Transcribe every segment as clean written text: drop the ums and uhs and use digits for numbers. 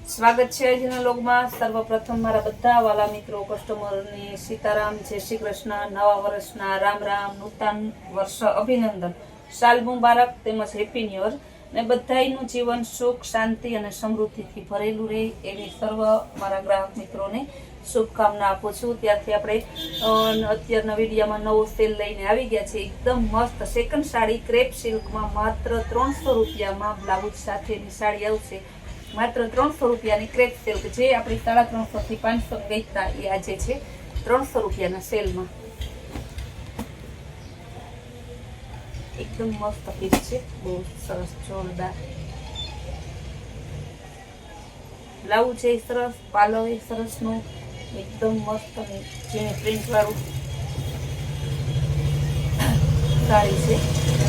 સ્વાગત છે આજના લોગમાં. સર્વપ્રથમ મારા બધા વાલા મિત્રો કસ્ટમરની સીતારામ, જય શ્રી કૃષ્ણ, નવા વર્ષના રામ રામ, નૂતન વર્ષ અભિનંદન, સાલ મુબારક તેમજ હેપી ન્યુ યર ને બધાયનું જીવન સુખ શાંતિ અને સમૃદ્ધિથી ભરેલું રહે એવી સર્વ મારા ગ્રાહક મિત્રોને શુભકામના આપું છું. ત્યારથી આપણે અત્યારના વિડીયોમાં નવો સેલ લઈને આવી ગયા છે. એકદમ મસ્ત સેકન્ડ સાડી ક્રેપ સિલ્કમાં માત્ર 300 રૂપિયામાં બ્લાઉઝ સાથેની સાડી આવશે. માત્ર 300 રૂપિયાની ક્રેપ સિલ્ક, જે આપણી 350 થી 500 વેચતા એ આજે છે 300 રૂપિયાના સેલમાં. એકદમ મસ્ત પીસ છે, બહુ સરસ જોરદાર બ્લાઉઝ છે, સરસ પાલો એ સરસ નું એકદમ મસ્ત જે પ્રિન્ટ વાળું સાડી છે.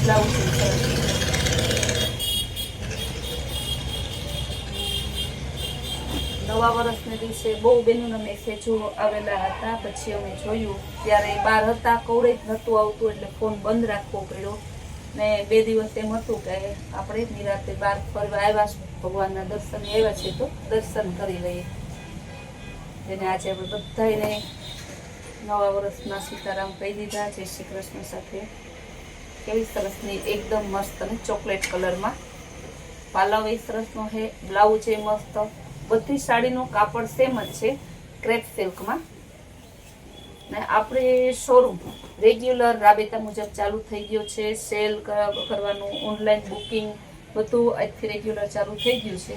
બ્લાઉઝ સરસ. નવા વર્ષના દિવસે બહુ બહેનોના મેસેજો આવેલા હતા. પછી અમે જોયું ત્યારે બહાર હતા, કવડે જ નહોતું આવતું એટલે ફોન બંધ રાખવો પડ્યો. ને 2 દિવસ એમ હતું કે આપણે નિરાતે બહાર ફરવા આવ્યા, ભગવાનના દર્શને આવ્યા છે તો દર્શન કરી લઈએ. જેને આજે આપણે બધાને નવા વર્ષના સીતારામ કહી દીધા, જય શ્રી કૃષ્ણ સાથે. કેવી સરસની એકદમ મસ્ત અને ચોકલેટ કલરમાં પાલવ એ સરસનો છે, બ્લાઉઝ એ મસ્ત. બધી સાડીનું કાપડ સેમ જ છે ક્રેપ સિલ્કમાં. ને આપણે શોરૂમ રેગ્યુલર રાબેતા મુજબ ચાલુ થઈ ગયો છે. સેલ કરવાનું, ઓનલાઈન બુકિંગ બધું આજથી રેગ્યુલર ચાલુ થઈ ગયું છે.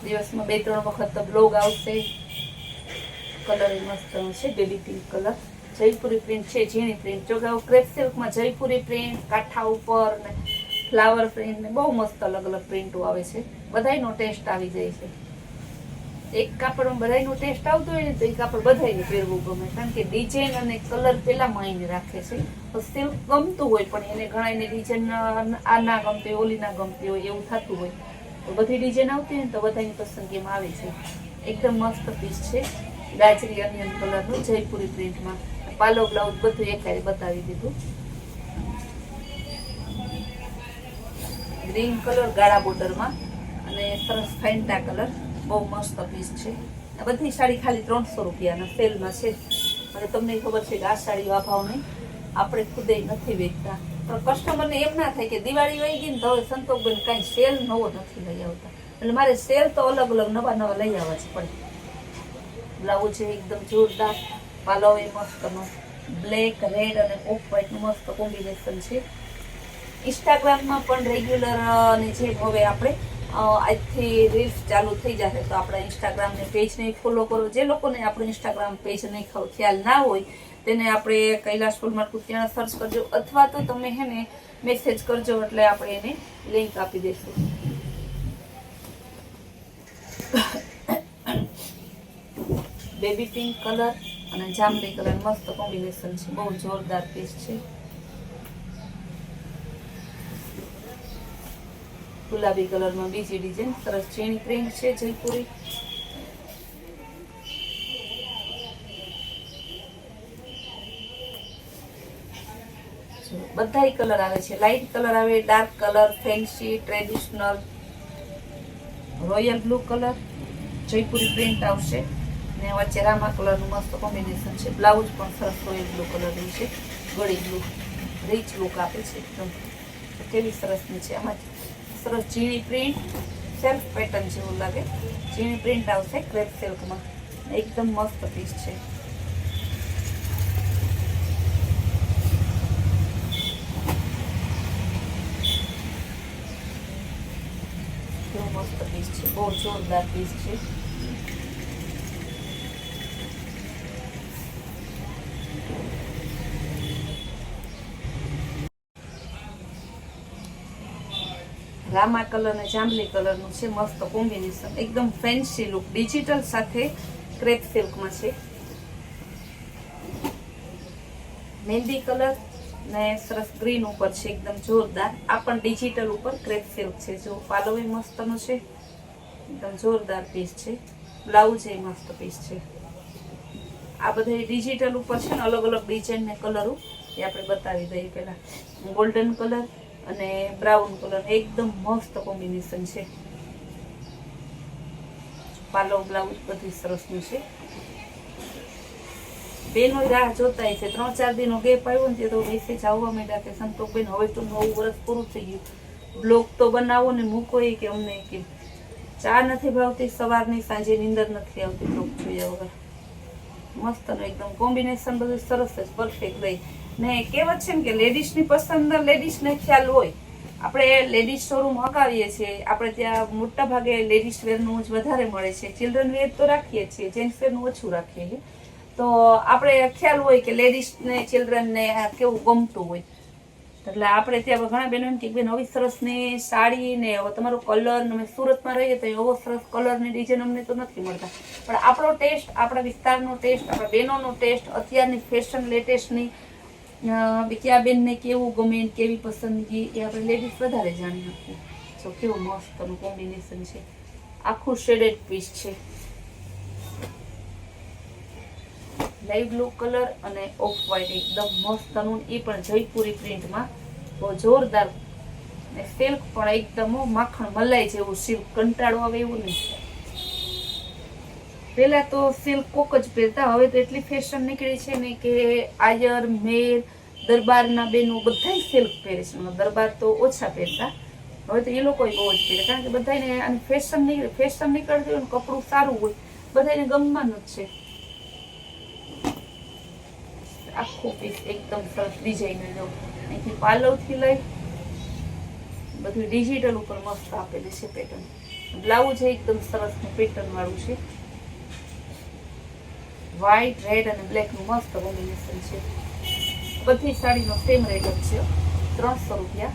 દિવસમાં 2-3 વખત બ્લોગ આવશે. કલર એ મસ્ત છે, baby pink colour, Jaipuri print છે, ઝીણી પ્રિન્ટ. જો કે ક્રેપ સિલ્કમાં જયપુરી પ્રિન્ટ, કાંઠા ઉપર ને ફ્લાવર પ્રિન્ટ ને બહુ મસ્ત અલગ અલગ પ્રિન્ટો આવે છે. બધાયનો ટેસ્ટ આવી જાય છે. એક કાપડમાં બધાયનો ટેસ્ટ આવતો હોય ને તો એ કાપડ બધાયને પહેરવું ગમે, કારણ કે ડિઝાઇન અને કલર પેલા માઈને રાખે છે. તો સિલ્ક ગમતું હોય પણ એને ઘણાને ડિઝાઇન આ ના ગમતી હોય, ઓલી ના ગમતી હોય, એવું થતું હોય. તો બધી ડિઝાઇન આવતી હોય ને તો બધાની પસંદગીમાં આવે છે. એકદમ મસ્ત પીસ છે, ગાજરી અનિયન કલરનું જયપુરી પ્રિન્ટમાં. પાલો બ્લાઉઝ બધું એકારે બતાવી દીધું. ગ્રીન કલર ગાળા બોર્ડરમાં અને સરસ ફેન્ટા કલર, બહુ મસ્ત પીસ છે. આ બધી સાડી ખાલી 300 રૂપિયાના સેલમાં છે. અને તમને ખબર છે કે આ સાડી આ ભાવ નહીં, આપણે ખુદે નથી વેચતા. પણ કસ્ટમરને એમ ના થાય કે દિવાળી વહી ગઈ ને તો હવે સંતોષબેન કાંઈ સેલ નવો નથી લઈ આવતા. એટલે મારે સેલ તો અલગ અલગ નવા નવા લઈ આવવા જ પડે. બ્લાઉઝ છે એકદમ જોરદાર, પાલો એ મસ્તનો બ્લેક, રેડ અને ઓફ વ્હાઈટનું મસ્ત કોમ્બિનેશન છે. ઇન્સ્ટાગ્રામમાં પણ રેગ્યુલર અને જે હવે આપણે આજથી રીલ્સ ચાલુ થઈ જશે તો આપણા ઇન્સ્ટાગ્રામને પેજને ફોલો કરો. જે લોકોને આપણું ઇન્સ્ટાગ્રામ પેજ નહીં ખ્યાલ ના હોય તેને આપણે કૈલાસ ફૂલમાર્ટ કુતિયાણા સર્ચ કરજો, અથવા તો તમે એને મેસેજ કરજો એટલે આપણે એને લિંક આપી દઈશું. બેબી પિંક કલર અને જાંબલી કલર મસ્ત કોમ્બિનેશન છે, બહુ જોરદાર પીસ છે. ગુલાબી કલરમાં બીજી ડિઝાઇન, સરસ ઝીણી પ્રિન્ટ છે જયપુરી. બધાય કલર આવે છે, લાઇટ કલર આવે, dark colour, fancy, traditional, royal blue colour, Jaipuri print આવશે. ને વચ્ચે રામા કલરનું મસ્ત કોમ્બિનેશન છે. બ્લાઉઝ પણ સરસ રોયલ બ્લુ કલરનું છે, ગળી બ્લુ, રીચ લુક આપે છે એકદમ. કેવી સરસની છે. આમાં સરસ ઝીણી પ્રિન્ટ, સેલ્ફ પેટર્ન જેવું લાગે, ઝીણી પ્રિન્ટ આવશે ક્રેપ સિલ્કમાં. એકદમ મસ્ત પીસ છે. બહુ મસ્ત પીસ છે, બહુ જોરદાર પીસ છે. રામા કલર અને જાંબલી કલરનું છે, મસ્ત કોમ્બિનેશન, એકદમ ફેન્સી લુક, ડિજિટલ સાથે ક્રેપ સિલ્કમાં છે. મહેંદી કલર ને સરસ ગ્રીન ઉપર છે, એકદમ જોરદાર. આ પણ ડિજિટલ ઉપર ક્રેપ સિલ્ક છે. જો પાલો એ મસ્તનો છે, એકદમ જોરદાર પીસ છે. બ્લાઉઝ એ મસ્ત પીસ છે. આ બધા ડિજિટલ ઉપર છે ને અલગ અલગ ડિઝાઇન ને કલરો એ આપણે બતાવી દઈએ. પહેલા ગોલ્ડન કલર અને બ્રાઉન કલર, એકદમ મસ્ત કોમ્બિનેશન છે. પાલવ બ્લાઉઝ બધી સરસનું છે. બેનો રાહ જોતા છે. 3-4 દિનનો ગેપ આવ્યો ને તે તો મેસેજ આવવા માંડ્યા કે સંતોષબેન હવે તો 9 વર્ષ પૂરું થઈ ગયું, બ્લોગ તો બનાવો ને મૂકો કે અમને કે ચા નથી ભાવતી સવારની, સાંજે નીંદર નથી આવતી બ્લોગ જોયા વગર. મસ્ત એકદમ કોમ્બિનેશન બધું સરસ જ પરફેક્ટ રહી. ને કહેવત છે ને કે લેડીઝની પસંદ લેડીઝને ખ્યાલ હોય. આપણે લેડીઝ શોરૂમ હકાવીએ છીએ, આપણે ત્યાં મોટા ભાગે લેડીઝ વેરનું જ વધારે મળે છે. ચિલ્ડ્રન વેર તો રાખીએ છીએ, જેન્ટ્સ વેરનું ઓછું રાખીએ છીએ. તો આપણે ખ્યાલ હોય કે લેડીઝને ચિલ્ડ્રનને કેવું ગમતું હોય. એટલે આપણે ત્યાં ઘણા બહેનો એમ કે બેન આવી સરસની સાડી ને તમારો કલર, અમે સુરતમાં રહીએ તો એવો સરસ કલરની ડિઝાઇન અમને તો નથી મળતા. પણ આપણો ટેસ્ટ, આપણા વિસ્તારનો ટેસ્ટ, આપણા બહેનોનો ટેસ્ટ, અત્યારની ફેશન લેટેસ્ટની કયા બેનને કેવું ગમે, કેવી પસંદગી એ આપણે લેડીઝ વધારે જાણી શકીએ. જો કેવું મસ્તનું કોમ્બિનેશન છે. આખું શેડેડ પીસ છે. લાઈવ બ્લુ કલર અને ઓફ વ્હાઈટ એકદમ મસ્તનું, એ પણ જયપુરી પ્રિન્ટમાં બહુ જોરદાર. ને સિલ્ક પણ એકદમ માખણ મલાઈ જેવું સિલ્ક, કંટાળો આવે એવું નહીં. પહેલા તો સિલ્ક કોક જ પહેરતા, હવે તો એટલી ફેશન નીકળી છે ને કે આયર, મેર, દરબારના બેનો બધા સિલ્ક પહેરે છે. દરબાર તો ઓછા પહેરતા, હવે તો એ લોકો બહુ જ પહેરે. કારણ કે બધાને આની ફેશન નીકળતી હોય ને, કપડું સારું હોય, બધાને ગમવાનું જ છે. આખો પીસ એકદમ સરસ ડિઝાઇનર જો, અહીંથી પાલવથી લઈ બધું ડિજિટલ ઉપર મસ્ત આપેલી છે પેટર્ન. બ્લાઉઝ એકદમ સરસ પેટર્ન વાળું છે. વ્હાઈટ, રેડ અને બ્લેક નું મસ્ત કોમ્બિનેશન છે. બધી સાડીનો સેમ રેટ જ છે, 300 રૂપિયા.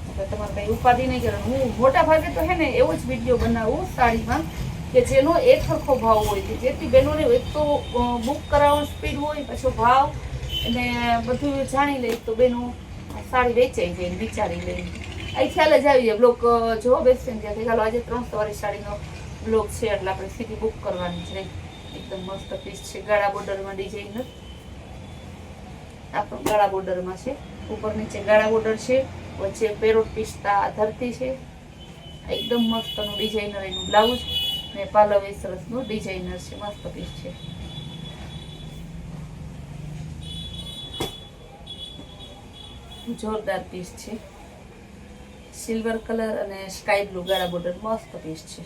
એટલે તમારે કઈ ઉપાધિ નહીં કરવાનું. હું મોટા ભાગે તો હે ને એવો જ વિડીયો બનાવું સાડીમાં કે જેનો એક સરખો ભાવ હોય, જેથી બહેનોને એક તો બુક કરાવવાનો સ્પીડ હોય, પાછો ભાવ અને બધું જાણી લે તો બેનો સાડી વેચાઈ જાય વિચારી લે. અહીં ખ્યાલ જ આવી જાય. બ્લોક જો બેસે ને ત્યાંથી ચાલો આજે 300 વાળી સાડીનો બ્લોક છે એટલે આપણે સીધી બુક કરવાની છે. એકદમ મસ્ત પીસ છે. ગાળા બોર્ડરમાં ડિઝાઇનર, આ પણ ગાળા બોર્ડરમાં છે. ઉપર નીચે ગાળા બોર્ડર છે, વચ્ચે પેરોટ પિસ્તા ધરતી છે. એકદમ મસ્તનું ડિઝાઇનર એનું બ્લાઉઝ ને પાલવ એ સરસનું ડિઝાઇનર છે. મસ્ત પીસ છે. જોરદાર પીસ છે. સિલ્વર કલર અને સ્કાય બ્લુ ગાળા બોર્ડર મસ્ત પીસ છે.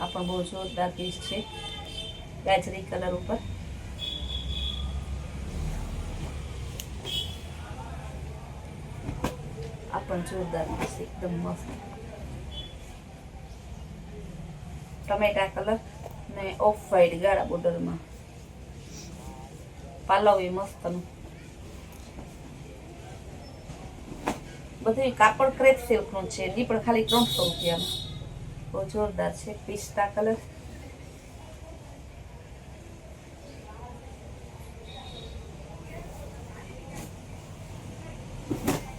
આ પણ બહુ જોરદાર પીસ છે. ગાજરી કલર ઉપર આ પણ જોરદાર પીસ એકદમ મસ્ત. ટમેટા કલર ને ઓફ વ્હાઈટ ગાળા બોર્ડરમાં પાલવ એ મસ્તનું. બધું કાપડ ક્રેપ સિલ્કનું છે. એ પણ ખાલી 300 રૂપિયામાં. બહુ જોરદાર છે. પિસ્તા કલર,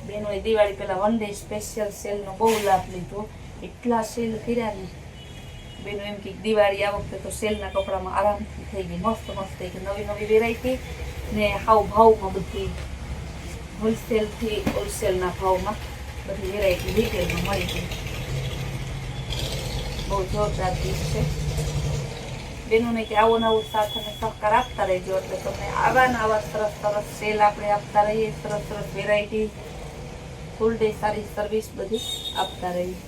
બેનોએ દિવાળી પહેલા 1 ડે સ્પેશિયલ સેલનો બહુ લાભ લીધો. એટલા સેલ કર્યા ને બેનો એમ કે દિવાળી આ વખતે તો સેલના કપડામાં આરામથી થઈ ગઈ. મસ્ત મસ્ત થઈ ગઈ. નવી નવી વેરાયટી ને હાવ ભાવમાં બધી હોલસેલથી હોલસેલના ભાવમાં બધી વેરાયટી રિટેલમાં મળી ગઈ. બહુ જોરદાર પીસ છે. બેનોને કે આવો નવો સાથ અને સહકાર આપતા રહેજો એટલે તમને આવા ને આવા સરસ સરસ સેલ આપણે આપતા રહીએ. સરસ સરસ વેરાયટી, ફૂલ ડે સારી સર્વિસ બધી આપતા રહીએ.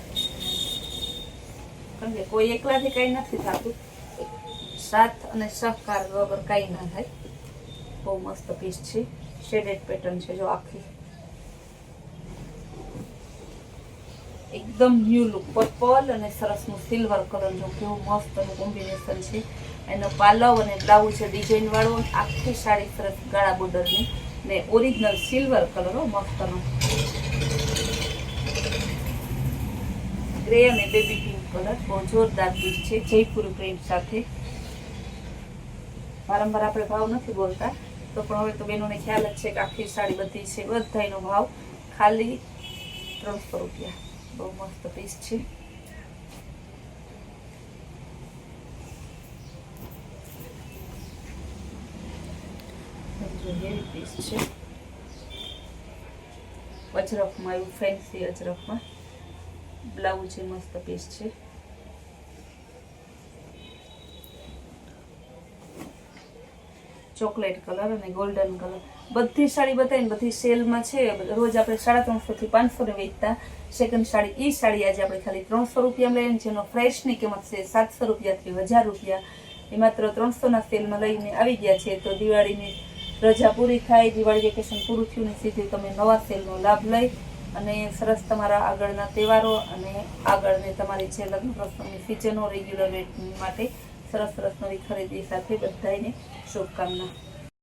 કારણ કે કોઈ એકલાથી કંઈ નથી થતું, સાથ અને સહકાર વગર કંઈ ના થાય. બહુ મસ્ત પીસ છે. શેડેડ પેટર્ન છે જો આખી. એકદમ ન્યૂ લુક. પર્પલ અને સરસનું સિલ્વર કલર જો કેવું મસ્તનું કોમ્બિનેશન છે. એનો પાલવ અને બ્લાઉઝ છે ડિઝાઇન વાળો. આખી સાડી સરસ ગાળા બોર્ડરની ને ઓરિજિનલ સિલ્વર કલર મસ્તનો. ગ્રે અને બેબી પિંક કલર બહુ જોરદાર પીસ છે. જયપુરી પ્રિન્ટ સાથે. વારંવાર આપણે ભાવ નથી બોલતા તો પણ હવે તો બેનોને ખ્યાલ જ છે કે આખી સાડી બધી છે. બધાનો ભાવ ખાલી 300 રૂપિયા. બહુ મસ્ત પીસ છે. હેવી પીસ છે. અજરખમાં આવ્યું, ફેન્સી અજરખમાં. બ્લાઉઝ એ મસ્ત પીસ છે. ચોકલેટ કલર અને ગોલ્ડન કલર. બધી સાડી બતાવીને બધી સેલમાં છે. રોજ આપણે 350 થી 500 ને વેચતા સેકન્ડ સાડી, એ સાડી આજે આપણે ખાલી 300 રૂપિયામાં લઈને, જેનો ફ્રેશની કિંમત છે 700 રૂપિયાથી 1000 રૂપિયા. એ માત્ર 300ના સેલમાં લઈને આવી ગયા છે. તો દિવાળીની રજા પૂરી થાય, દિવાળી વેકેશન પૂરું થયું ને સીધું તમે નવા સેલનો લાભ લઈ અને સરસ તમારા આગળના તહેવારો અને આગળને તમારી જે લગ્ન પ્રસંગની સિઝનો રેગ્યુલર રેટ માટે સરસ સરસ નવી ખરીદી સાથે બધાને શુભકામના.